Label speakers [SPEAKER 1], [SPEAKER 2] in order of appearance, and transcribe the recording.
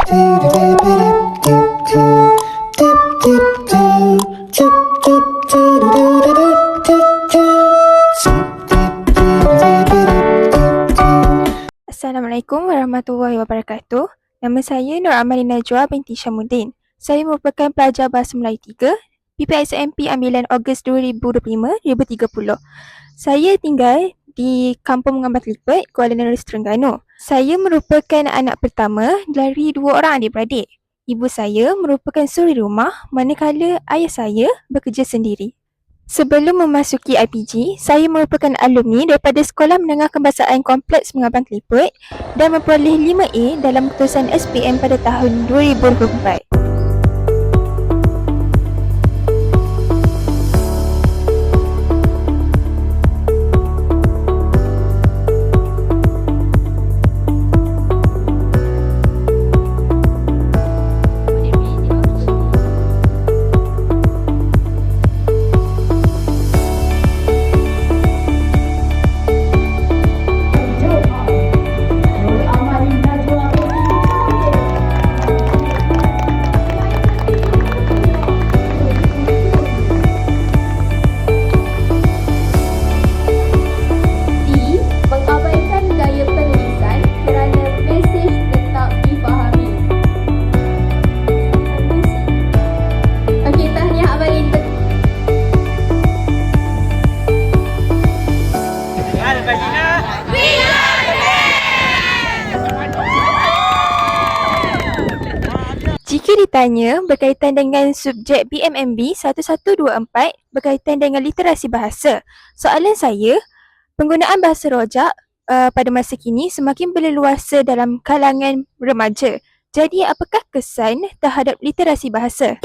[SPEAKER 1] Assalamualaikum warahmatullahi wabarakatuh. Nama saya Nur Amali Najwa binti Syamuddin. Saya merupakan pelajar Bahasa Melayu 3, PPSMP ambilan Ogos 2025-2030. Saya tinggal di Kampung Mengambat Lipat, Kuala Neris, Terengganu. Saya merupakan anak pertama dari 2 orang adik-beradik. Ibu saya merupakan suri rumah manakala ayah saya bekerja sendiri. Sebelum memasuki IPG, saya merupakan alumni daripada Sekolah Menengah Kebahasaan Kompleks Mengambat Lipat dan memperoleh 5A dalam keputusan SPM pada tahun 2024. Jika ditanya berkaitan dengan subjek BMMB 1124 berkaitan dengan literasi bahasa, soalan saya, penggunaan bahasa rojak pada masa kini semakin berleluasa dalam kalangan remaja. Jadi, apakah kesan terhadap literasi bahasa?